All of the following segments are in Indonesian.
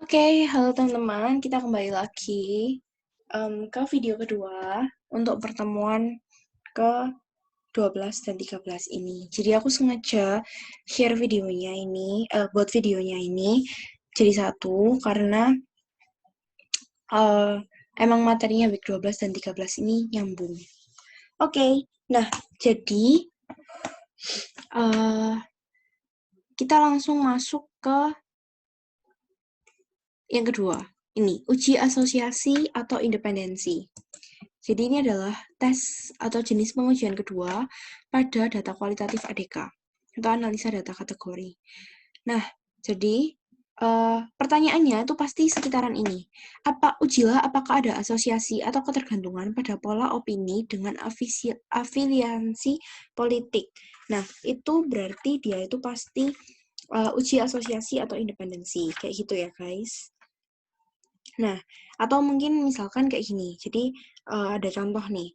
Oke, halo teman-teman, kita kembali lagi ke video kedua untuk pertemuan ke 12 dan 13 ini. Jadi aku sengaja share videonya ini, buat videonya ini jadi satu karena emang materinya week 12 dan 13 ini nyambung. Oke, nah jadi kita langsung masuk ke yang kedua. Ini, uji asosiasi atau independensi. Jadi ini adalah tes atau jenis pengujian kedua pada data kualitatif ADK atau analisa data kategori. Nah, jadi pertanyaannya itu pasti sekitaran ini. Ujilah apakah ada asosiasi atau ketergantungan pada pola opini dengan afiliasi politik. Nah, itu berarti dia itu pasti uji asosiasi atau independensi. Kayak gitu ya, guys. Nah, atau mungkin misalkan kayak gini. Jadi, ada contoh nih.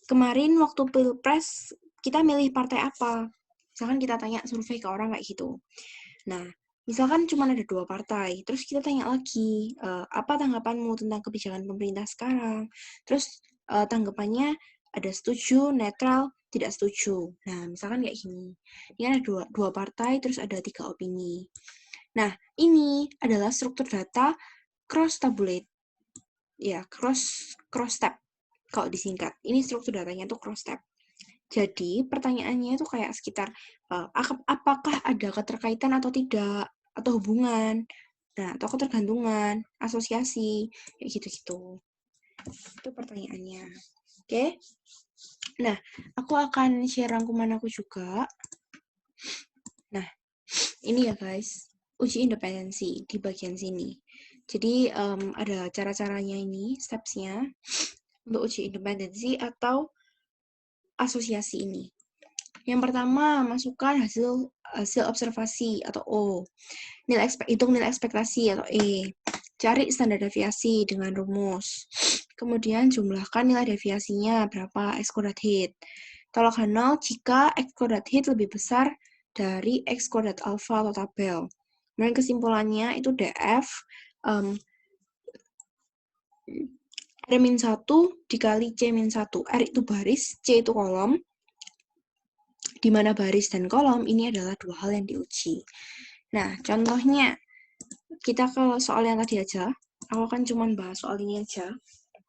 Kemarin waktu Pilpres, kita milih partai apa? Misalkan kita tanya survei ke orang kayak gitu. Nah, misalkan cuma ada 2 partai, terus kita tanya lagi, apa tanggapanmu tentang kebijakan pemerintah sekarang? Terus, tanggapannya ada setuju, netral, tidak setuju. Nah, misalkan kayak gini. Ini ada dua partai, terus ada 3 opini. Nah, ini adalah struktur data cross tabulate. Ya, cross tab kalau disingkat. Ini struktur datanya tuh cross tab. Jadi, pertanyaannya itu kayak sekitar apakah ada keterkaitan atau tidak, atau hubungan, nah, atau ketergantungan, asosiasi, kayak gitu-gitu. Itu pertanyaannya. Oke? Nah, aku akan share rangkuman aku juga. Nah, ini ya guys, uji independensi di bagian sini. Jadi, ada cara-caranya ini, steps-nya, untuk uji independensi atau asosiasi ini. Yang pertama, masukkan hasil observasi atau O. Hitung nilai ekspektasi atau E. Cari standar deviasi dengan rumus. Kemudian jumlahkan nilai deviasinya berapa X kuadrat hit. Tolak Hanel jika X kuadrat hit lebih besar dari X kuadrat alpha atau tabel. Kemudian kesimpulannya itu DF R-1 dikali C-1. R itu baris, C itu kolom. Di mana baris dan kolom ini adalah dua hal yang diuji. Nah, contohnya, kita ke soal yang tadi aja. Aku akan cuma bahas soal ini aja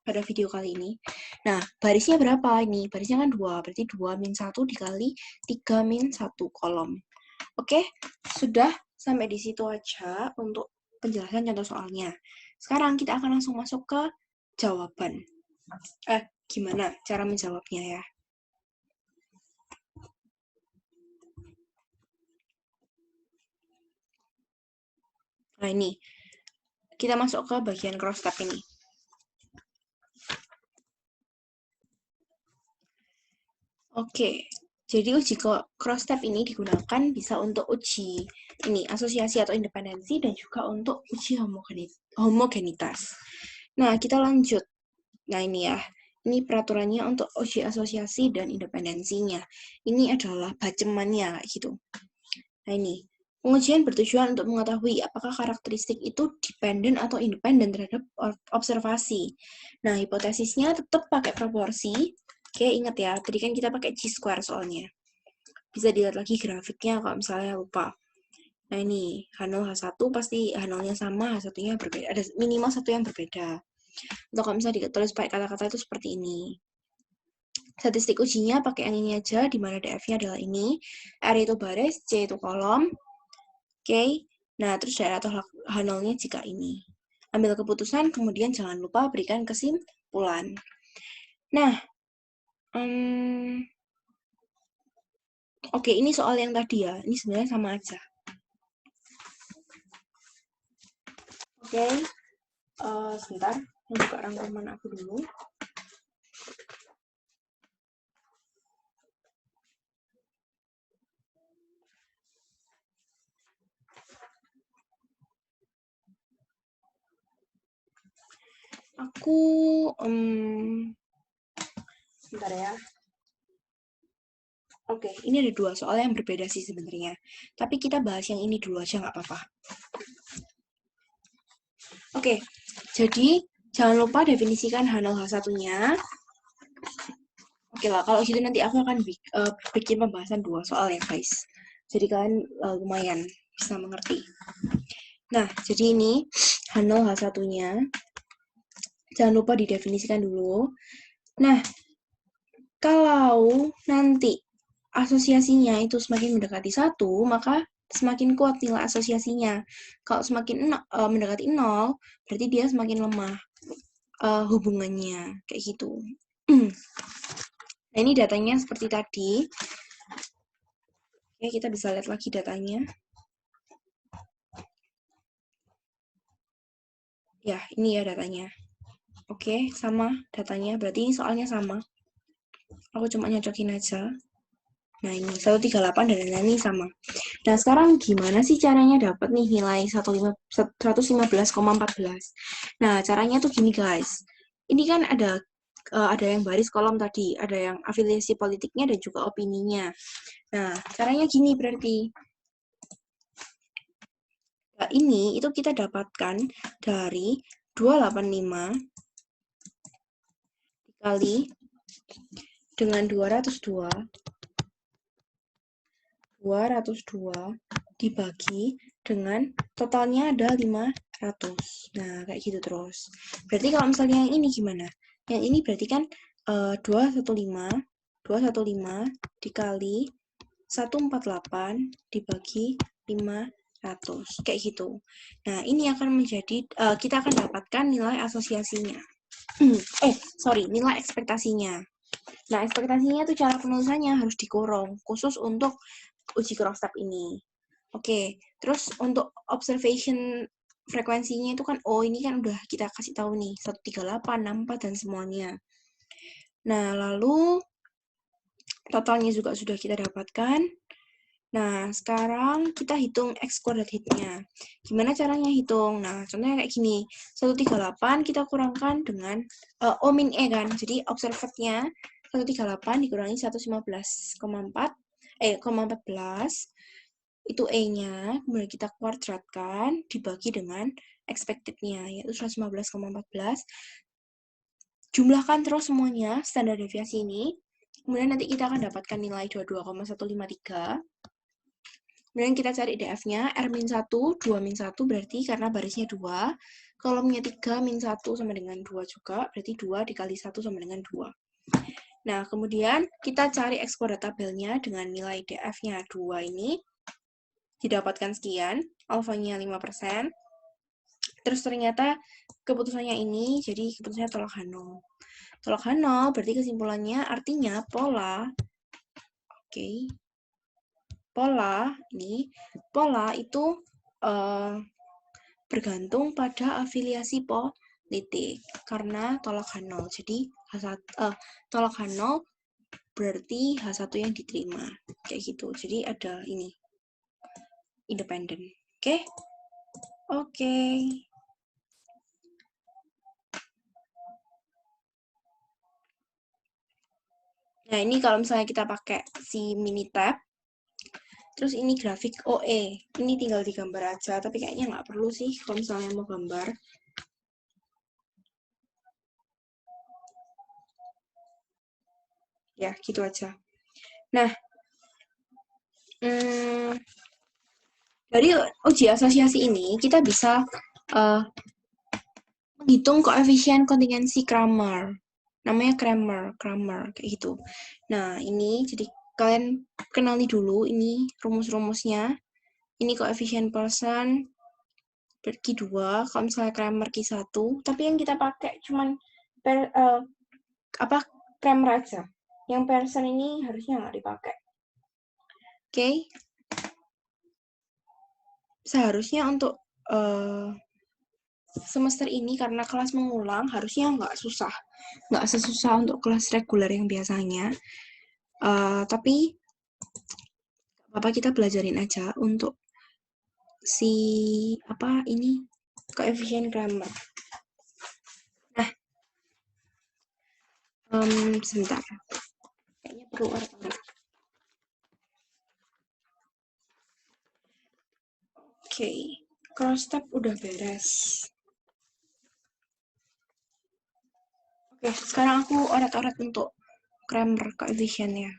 pada video kali ini. Nah, barisnya berapa ini? Barisnya kan 2, berarti 2 min 1 dikali 3 min 1 kolom. Oke, sudah sampai di situ aja untuk penjelasan contoh soalnya. Sekarang kita akan langsung masuk ke jawaban. Gimana cara menjawabnya ya? Nah, ini. Kita masuk ke bagian cross tab ini. Oke, jadi uji cross tab ini digunakan bisa untuk uji ini asosiasi atau independensi dan juga untuk uji homogenitas. Nah, kita lanjut. Nah, ini ya. Ini peraturannya untuk uji asosiasi dan independensinya. Ini adalah bacemannya gitu. Nah, ini. Pengujian bertujuan untuk mengetahui apakah karakteristik itu dependen atau independen terhadap observasi. Nah, hipotesisnya tetap pakai proporsi. Oke, ingat ya, tadi kan kita pakai G-square soalnya. Bisa dilihat lagi grafiknya kalau misalnya lupa. Nah, ini Hanel H1 pasti Hanelnya sama, H1-nya berbeda. Ada minimal satu yang berbeda. Atau kalau misalnya ditulis pakai kata-kata itu seperti ini. Statistik ujinya pakai yang ini aja, di mana DF-nya adalah ini. R itu baris, C itu kolom. Oke, nah terus daerah atau Hanelnya jika ini. Ambil keputusan, kemudian jangan lupa berikan kesimpulan. Nah, oke, ini soal yang tadi ya. Ini sebenarnya sama aja. Oke, sebentar. Buka rangkuman aku dulu. Aku, sebentar ya. Oke, ini ada dua soal yang berbeda sih sebenarnya. Tapi kita bahas yang ini dulu aja nggak apa-apa. Oke, jadi jangan lupa definisikan H0 H1-nya. Oke lah, kalau gitu nanti aku akan bikin pembahasan 2 soal ya guys. Jadi kalian lumayan bisa mengerti. Nah, jadi ini H0 H1-nya. Jangan lupa didefinisikan dulu. Nah, kalau nanti asosiasinya itu semakin mendekati 1, maka semakin kuat nilai asosiasinya. Kalau semakin mendekati 0, berarti dia semakin lemah hubungannya, kayak gitu. Nah, ini datanya seperti tadi. Oke, kita bisa lihat lagi datanya. Ya, ini ya datanya. Oke, sama datanya. Berarti ini soalnya sama. Aku cuma nyocokin aja. Nah, ini 138 dan lain-lain sama. Nah, sekarang gimana sih caranya dapat nih nilai 115,14? Nah, caranya tuh gini, guys. Ini kan ada yang baris kolom tadi, ada yang afiliasi politiknya dan juga opininya. Nah, caranya gini berarti. Nah, ini itu kita dapatkan dari 285 dikali dengan 202 dibagi dengan totalnya ada 500. Nah, kayak gitu terus. Berarti kalau misalnya yang ini gimana? Yang ini berarti kan 215 dikali 148 dibagi 500. Kayak gitu. Nah, ini akan menjadi, kita akan dapatkan nilai asosiasinya. Nilai ekspektasinya. Nah, ekspektasinya tuh cara penulisannya harus dikurung, khusus untuk uji cross step ini. Oke, terus untuk observation frekuensinya itu kan, ini kan udah kita kasih tahu nih, 138, 64, dan semuanya. Nah, lalu totalnya juga sudah kita dapatkan. Nah, sekarang kita hitung X coordinate hitnya. Gimana caranya hitung? Nah, contohnya kayak gini. 138 kita kurangkan dengan O min E kan. Jadi, observed-nya 138 dikurangi 115,14 itu E-nya, kemudian kita kuadratkan, dibagi dengan expected-nya, yaitu 115,14. Jumlahkan terus semuanya, standar deviasi ini. Kemudian nanti kita akan dapatkan nilai 22,153. Kemudian kita cari DF-nya, R-1, 2-1 berarti karena barisnya 2. Kolomnya 3, min 1 sama dengan 2 juga, berarti 2 dikali 1 sama dengan 2. Nah, kemudian kita cari X kuadrat tabelnya dengan nilai DF-nya 2 ini. Didapatkan sekian, alfanya 5%. Terus ternyata keputusannya ini, jadi keputusannya tolak H0. Tolak H0 berarti kesimpulannya artinya pola, pola itu bergantung pada afiliasi politik karena tolak H0. Jadi tolak H0 berarti H1 yang diterima. Kayak gitu. Jadi ada ini. Independen. Oke? Oke. Nah, ini kalau misalnya kita pakai si Minitab, terus ini grafik OE. Ini tinggal digambar aja, tapi kayaknya nggak perlu sih kalau misalnya mau gambar. Ya, gitu aja. Nah, dari uji asosiasi ini, kita bisa menghitung koefisien kontingensi Kramer. Namanya Kramer, kayak gitu. Nah, ini jadi kalian kenali dulu ini rumus-rumusnya. Ini koefisien Pearson Q2, kalau misalnya Kramer Q1, tapi yang kita pakai cuman Kramer aja. Yang Pearson ini harusnya nggak dipakai. Oke. Seharusnya untuk semester ini karena kelas mengulang harusnya nggak sesusah untuk kelas reguler yang biasanya. Tapi apa kita belajarin aja untuk si koefisien Kramer. Nah, sebentar. Kayaknya perlu orang. Oke, cross step udah beres. Oke, sekarang aku oret-oret untuk Cramer coefficient-nya.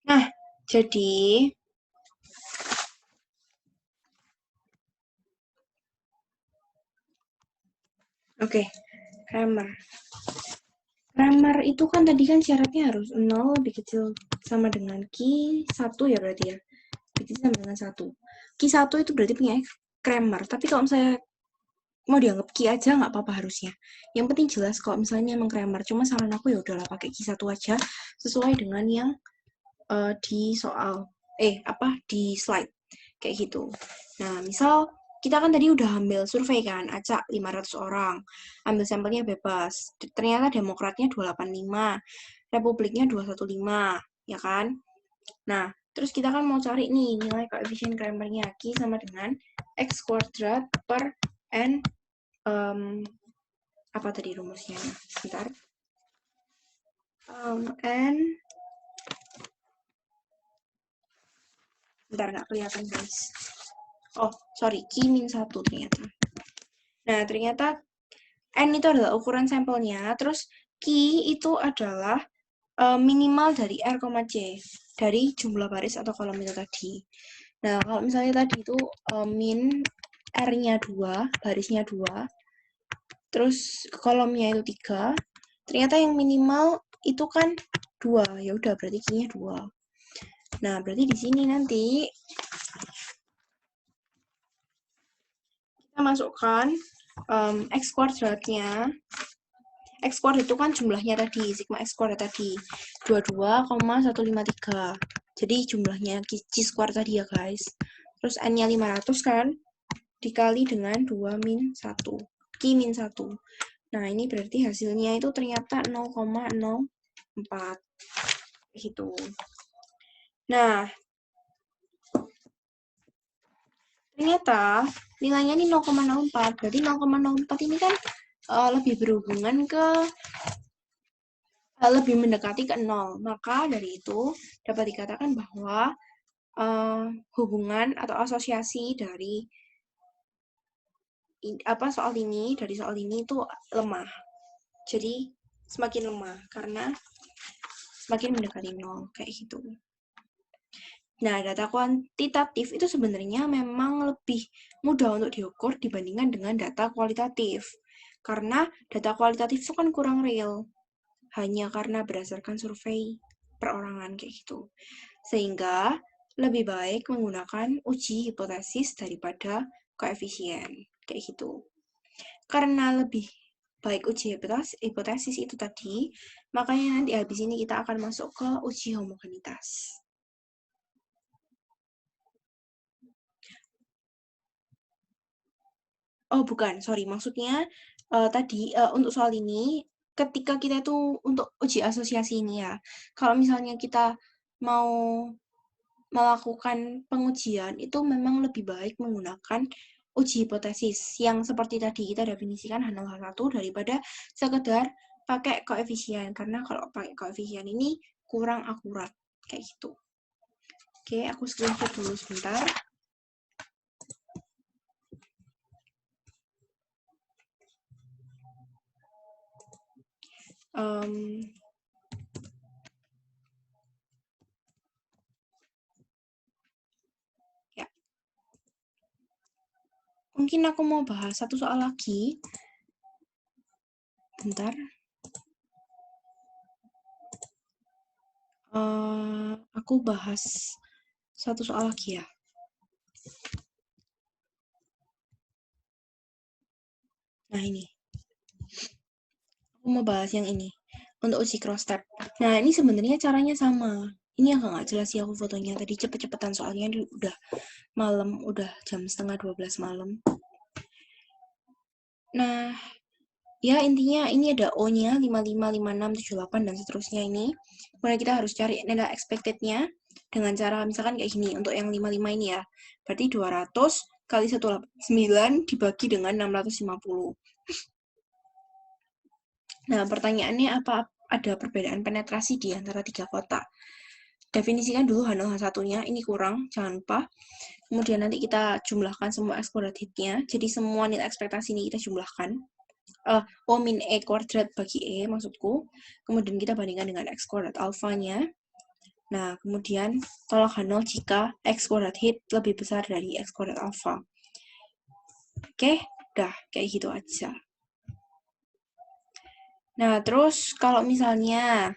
Nah, jadi oke, Cramer. Cramer itu kan tadi kan syaratnya harus 0 lebih kecil sama dengan Q 1 ya berarti ya. Lebih kecil sama dengan 1. Q 1 itu berarti punya Cramer. Tapi kalau misalnya mau dianggap Q aja nggak apa-apa harusnya. Yang penting jelas kalau misalnya emang Cramer. Cuma saran aku ya udahlah pakai Q 1 aja sesuai dengan yang di soal di slide kayak gitu. Nah, misal kita kan tadi udah ambil survei kan, acak 500 orang. Ambil sampelnya bebas. Ternyata Demokratnya 285, Republiknya 215, ya kan? Nah, terus kita kan mau cari nih nilai koefisien Cramer-nya Q sama dengan X kuadrat per N apa tadi rumusnya? Sebentar. N bentar, nggak kelihatan guys. Oh, sorry, Q-1 ternyata. Nah, ternyata N itu adalah ukuran sampelnya, terus Q itu adalah minimal dari R, C, dari jumlah baris atau kolom itu tadi. Nah, kalau misalnya tadi itu min R-nya 2, barisnya 2, terus kolomnya itu 3, ternyata yang minimal itu kan 2, ya udah berarti Q-nya 2. Nah, berarti di sini nanti kita masukkan X kuadratnya. X kuadrat itu kan jumlahnya tadi, sigma X kuadrat tadi 22,153. Jadi jumlahnya Q square tadi ya guys. Terus N-nya 500 kan, dikali dengan 2 min 1. Q min 1. Nah, ini berarti hasilnya itu ternyata 0,04. Gitu. Nah, ternyata nilainya ini 0,04. Berarti 0,04 ini kan lebih berhubungan ke lebih mendekati ke 0. Maka dari itu dapat dikatakan bahwa hubungan atau asosiasi dari soal ini itu lemah. Jadi semakin lemah karena semakin mendekati 0 kayak gitu. Nah, data kuantitatif itu sebenarnya memang lebih mudah untuk diukur dibandingkan dengan data kualitatif. Karena data kualitatif itu kan kurang real. Hanya karena berdasarkan survei perorangan kayak gitu. Sehingga lebih baik menggunakan uji hipotesis daripada koefisien kayak gitu. Karena lebih baik uji hipotesis itu tadi, makanya nanti habis ini kita akan masuk ke uji homogenitas. Oh bukan, sorry, maksudnya tadi untuk soal ini ketika kita itu untuk uji asosiasi ini ya, kalau misalnya kita mau melakukan pengujian itu memang lebih baik menggunakan uji hipotesis yang seperti tadi kita definisikan H0 H1 daripada sekedar pakai koefisien, karena kalau pakai koefisien ini kurang akurat kayak gitu. Oke, aku screenshot dulu sebentar. Ya, mungkin aku mau bahas satu soal lagi. Bentar. Aku bahas satu soal lagi ya. Nah ini. Aku mau bahas yang ini. Untuk uji cross step. Nah ini sebenarnya caranya sama. Ini agak nggak jelas sih aku fotonya. Tadi cepet-cepetan soalnya udah malam. Udah jam 11:30 malam. Nah, ya intinya ini ada O-nya 55, 56, 78 dan seterusnya ini. Kemudian kita harus cari nilai expected-nya dengan cara misalkan kayak gini untuk yang 55 ini ya. Berarti 200 kali 189 dibagi dengan 650. Nah, pertanyaannya apa ada perbedaan penetrasi di antara tiga kotak? Definisikan dulu H0 H1-nya, ini kurang, jangan lupa. Kemudian nanti kita jumlahkan semua X kuadrat hit-nya. Jadi semua nilai ekspektasi ini kita jumlahkan. O min E kuadrat bagi E maksudku. Kemudian kita bandingkan dengan X kuadrat alfanya. Nah, kemudian tolakkan 0 jika X kuadrat hit lebih besar dari X kuadrat alfa. Oke, udah kayak gitu aja. Nah, terus kalau misalnya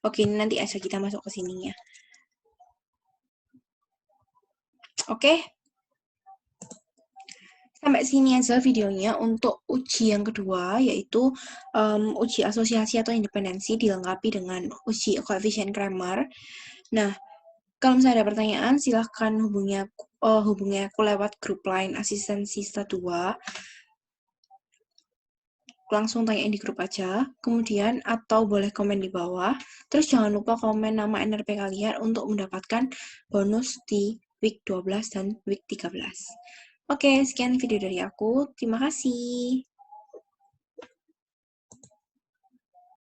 oke, nanti aja kita masuk ke sininya. Oke. Sampai sini aja videonya untuk uji yang kedua, yaitu uji asosiasi atau independensi dilengkapi dengan uji koefisien Cramer. Nah, kalau misalnya ada pertanyaan, silahkan hubungi aku lewat grup line asisten Sista 2. Langsung tanyain di grup aja, kemudian atau boleh komen di bawah. Terus jangan lupa komen nama NRP kalian untuk mendapatkan bonus di week 12 dan week 13. Oke, sekian video dari aku. Terima kasih.